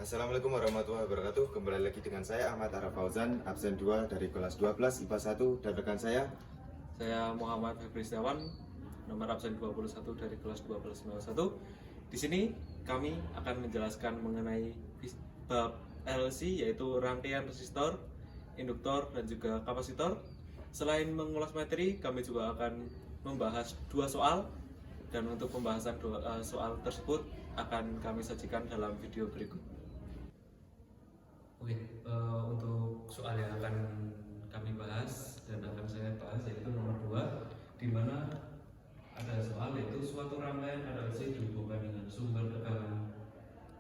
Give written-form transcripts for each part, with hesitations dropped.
Assalamualaikum warahmatullahi wabarakatuh. Kembali lagi dengan saya Ahmad Araf Fauzan, absen 2 dari kelas 12 IPA 1, dan rekan saya. Saya Muhammad Febri Setiawan, nomor absen 21 dari kelas 12 IPA 1. Di sini kami akan menjelaskan mengenai bab LC, yaitu rangkaian resistor, induktor, dan juga kapasitor. Selain mengulas materi, kami juga akan membahas dua soal, dan untuk pembahasan dua soal tersebut akan kami sajikan dalam video berikut. Oke, untuk soal yang akan kami bahas dan akan saya bahas yaitu nomor 2, di mana ada soal yaitu suatu rangkaian RLC dihubungkan dengan sumber tegangan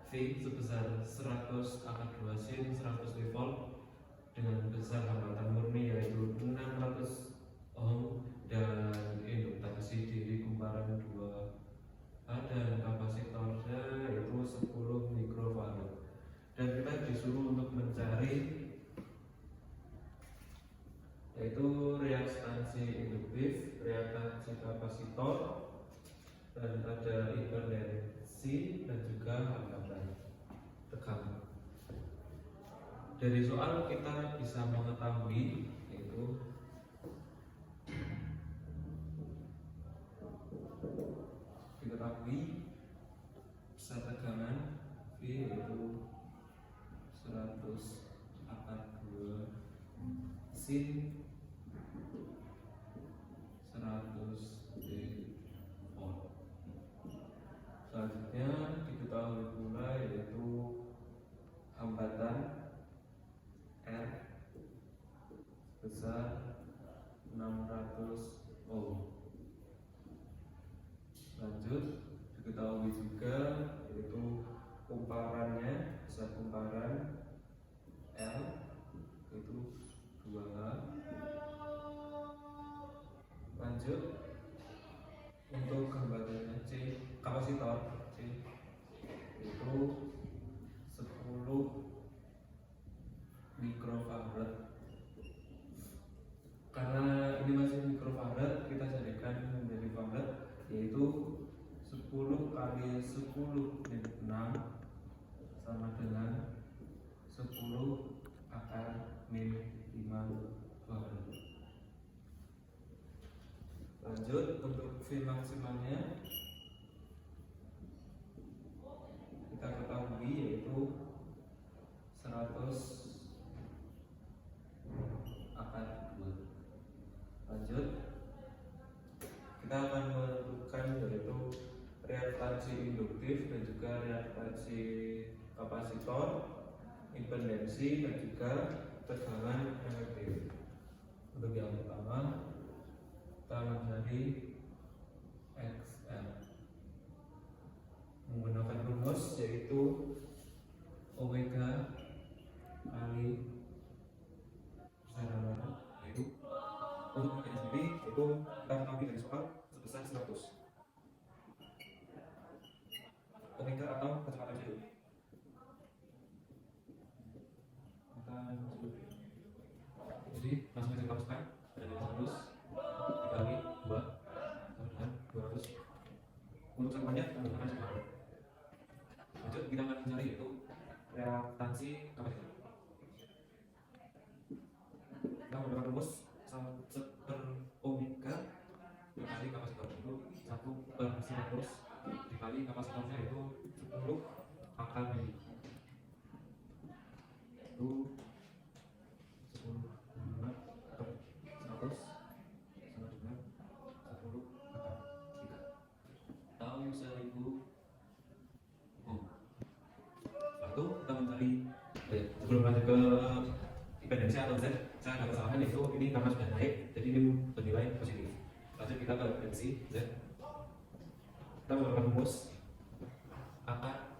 V sebesar 100 akar 2 sin 100 volt dengan besar hambatan murni yaitu 600 ohm dan induktasi diri kumparan 2 dan kapasitornya yaitu 10 mikrofarad. Dan kita disuruh untuk mencari yaitu reaktansi induktif, reaktansi kapasitor, dan ada impedansi dan juga hambatan tegangan. Dari soal kita bisa mengetahui yaitu besar tegangan V yaitu 100 akar 2 sin 100 volt. Selanjutnya diketahui pula yaitu hambatan R sebesar 600 ohm. Lanjut diketahui juga yaitu kumparannya, besar kumparan L itu 2H. Lanjut untuk hambatannya C, kapasitor C itu 10 mikrofarad. Karena ini masih mikrofarad, kita jadikan menjadi farad, yaitu 10 kali 10 min 6 sama dengan 10 akar min 5 farad. Lanjut untuk V maksimalnya kita ketahui yaitu 100 akar 2. Lanjut kita akan menentukan yaitu reaktansi induktif dan juga reaktansi kapasitor, impedansi, dan juga tegangan efektif. Untuk yang pertama kita mencari XL menggunakan rumus yaitu omega kali besaran yaitu untuk omega sendiri yaitu kita ambil dari soal sebesar 100 omega atau kecepatan jauh. Jadi langsung kita masukkan dari 100 dikali 2 sama dengan 200. Untuk sambungannya kita menggunakan sambungan. Lanjut kita akan mencari yaitu reaktansi kapasitor. Kita menggunakan rumus 1/omega dikali kapasitor itu 1/100 dikali kapasitornya itu 10 akar min itu 10 per 100 sama dengan 10 akar 3 atau 1000 ohm. Lalu kita mencari sebelum lanjut ke impedansi atau Z, saya ada kesalahan yaitu ini karena sudah naik jadi ini bernilai positif. Lanjut kita ke impedansi Z, kita menggunakan rumus akar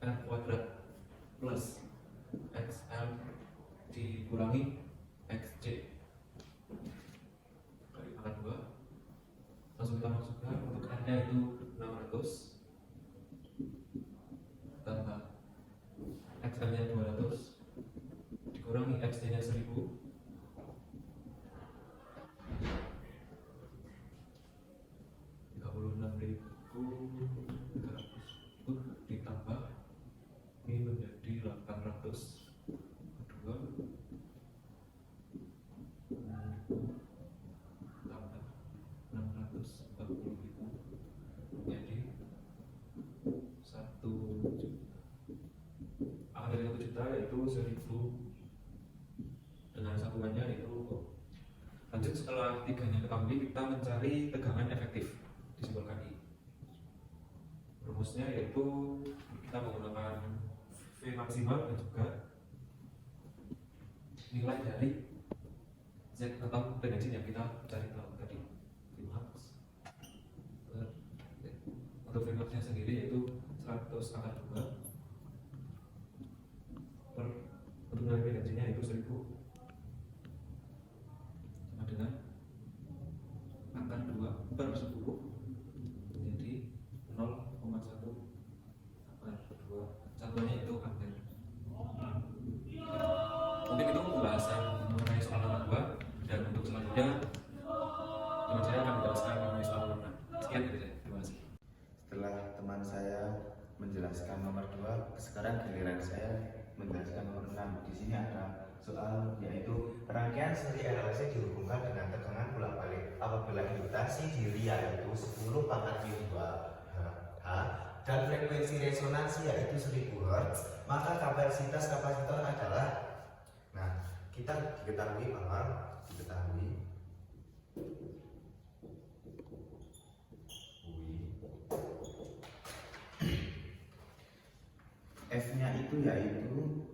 R kuadrat plus XL dikurangi XC kali akar 2. Langsung kita masukkan untuk R nya itu 600 tambah XL nya 200 dikurangi XC nya 1000 36.300 ditambah ini menjadi kedua tambah 645 menjadi 1 juta. Angka dari 1 juta yaitu 1000 dengan satuannya yaitu. Lanjut, setelah tiganya ketahui, kita mencari tegangan efektif disimpulkan I. Rumusnya yaitu kita menggunakan V maksimal dan juga nilai dari Z atau tendensi yang kita cari tahu tadi, V max per Z. Untuk V maxnya sendiri yaitu 100 akar 2 per, untuk nilai tendensinya yaitu 1000 sama dengan akar 2 per 10 menjadi 0,1 akar 2, satuannya itu ampere. Mungkin itu pembahasan mengenai soal nomor 2, dan untuk selanjutnya teman saya akan menjelaskan mengenai soal nomor 6. Sekian dari saya, terima kasih. Setelah teman saya menjelaskan nomor 2, sekarang giliran saya menjelaskan nomor 6. Di sini ada soal yaitu rangkaian seri RLC dihubungkan dengan tegangan bolak-balik apabila induktansi diri yaitu 10 pangkat pi 2 H dan frekuensi resonansi yaitu 1000 Hz, maka kapasitas kapasitor adalah, nah, kita diketahui bahwa F-nya itu yaitu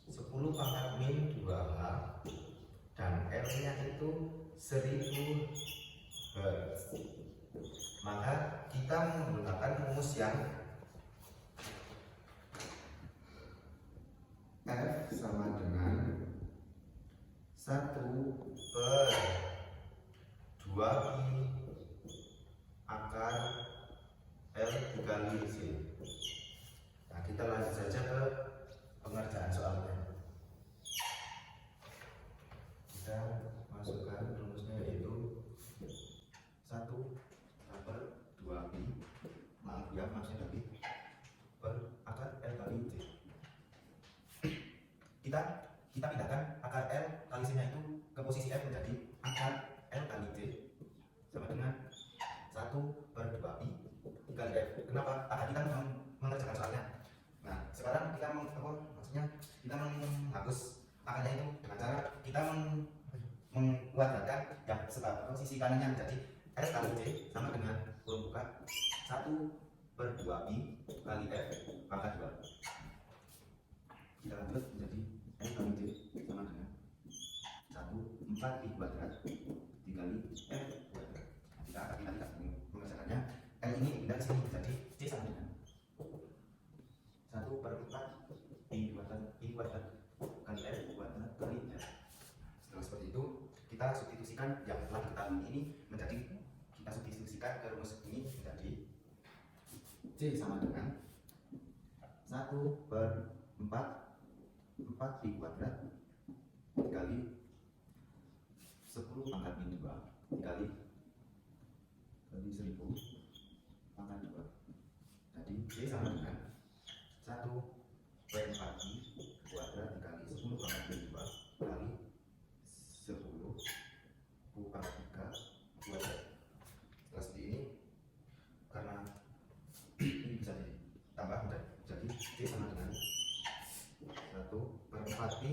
10 pangkat min 2H dan L-nya itu 1000 Hz. Maka kita menggunakan rumus yang F sama dengan 1/2pi akar L dikali C. Nah, kita lanjut saja ke pengerjaan soalnya. Kita masukkan rumusnya yaitu 1/2pi, maaf ya, maksudnya tadi, per akar L kali C. Kita pindahkan akar L kali C nya itu ke posisi F menjadi akar L kali C sama dengan 1/2pi dikali F. Kenapa? Agar kita mengerjakan soalnya. Nah, sekarang kita kita menghapus akarnya itu dengan cara kita mengkuadratkan yang sebab posisi kanannya menjadi S kali C sama dengan kurung buka 1/2pi kali F pangkat 2. Kita lanjut menjadi S kali C sama dengan 1/4pi kuadrat dikali F kuadrat. Kita akan mengerjakannya. L ini pindah ke sini menjadi C sama dengan 1/4pi kuadrat kali F kuadrat kali F. Setelah seperti itu, kita substitusikan yang telah diketahui ini menjadi, kita substitusikan ke rumus ini menjadi C sama dengan 1/4pi kuadrat dikali 10 pangkat min 2 dikali 1000 pangkat 2. Jadi C sama dengan 1/4pi kuadrat dikali 10 pangkat min 2 kali 10 pangkat 3 kuadrat. Setelah seperti ini, karena ini bisa ditambah jadi C sama dengan 1/4pi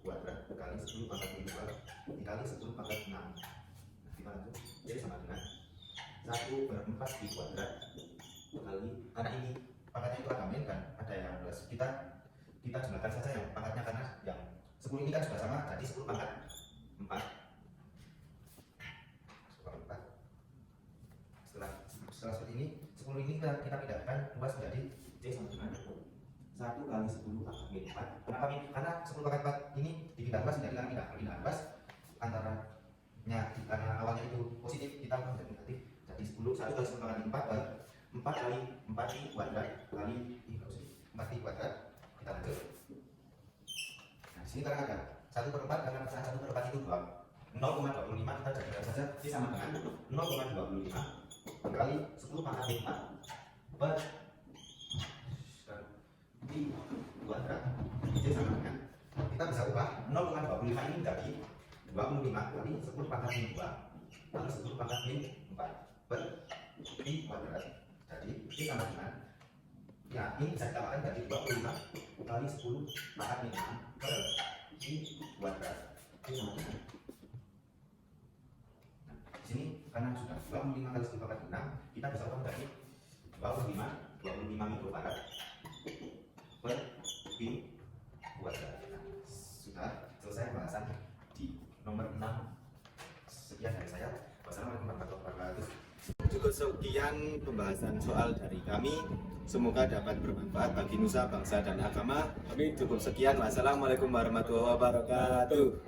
kuadrat dikali 10 pangkat min 2 dikali 10 pangkat 6. Kita lanjut, C sama dengan 1/4pi kuadrat kali, karena ini pangkatnya itu ada min kan, ada yang plus, kita jumlahkan saja yang pangkatnya karena yang 10 ini kan sudah sama, jadi 10 pangkat 4. Setelah seperti ini, 10 ini kita pindahkan luas menjadi C sama dengan 1 kali 10 pangkat min 4. Kenapa min? Karena 10 pangkat 4 ini dipindah luas menjadi pindahan luas karena awalnya itu positif, kita menjadi negatif. Jadi 1 kali 10 pangkat min 4 per 4 kali 4pi kuadrat kali 4pi kuadrat. Kita lanjut. Nah, di sini karena ada 1/4, karena pecahan 1/4 itu 0,25, kita jadikan saja C sama dengan 0,25 kali 10 pangkat min 4 per pi kuadrat. C sama kita bisa ubah 0,25 ini menjadi 25 kali 10 pangkat min 2 kali 10 pangkat min 4 per I kuadrat. Jadi I sama dengan, ya ini bisa ditambahkan jadi 25 kali 10 pangkat min 6 per I kuadrat. Ini sama dengan, nah, di sini karena sudah 25 kali 10 pangkat min 6, kita bisa ubah menjadi 25 mikrofarad per I kuadrat. Nah, sudah selesai pembahasan di nomor 6. Sekian dari saya. Wassalamualaikum warahmatullahi wabarakatuh. Cukup sekian pembahasan soal dari kami. Semoga dapat bermanfaat bagi nusa, bangsa, dan agama. Kami cukup sekian. Wassalamualaikum warahmatullahi wabarakatuh.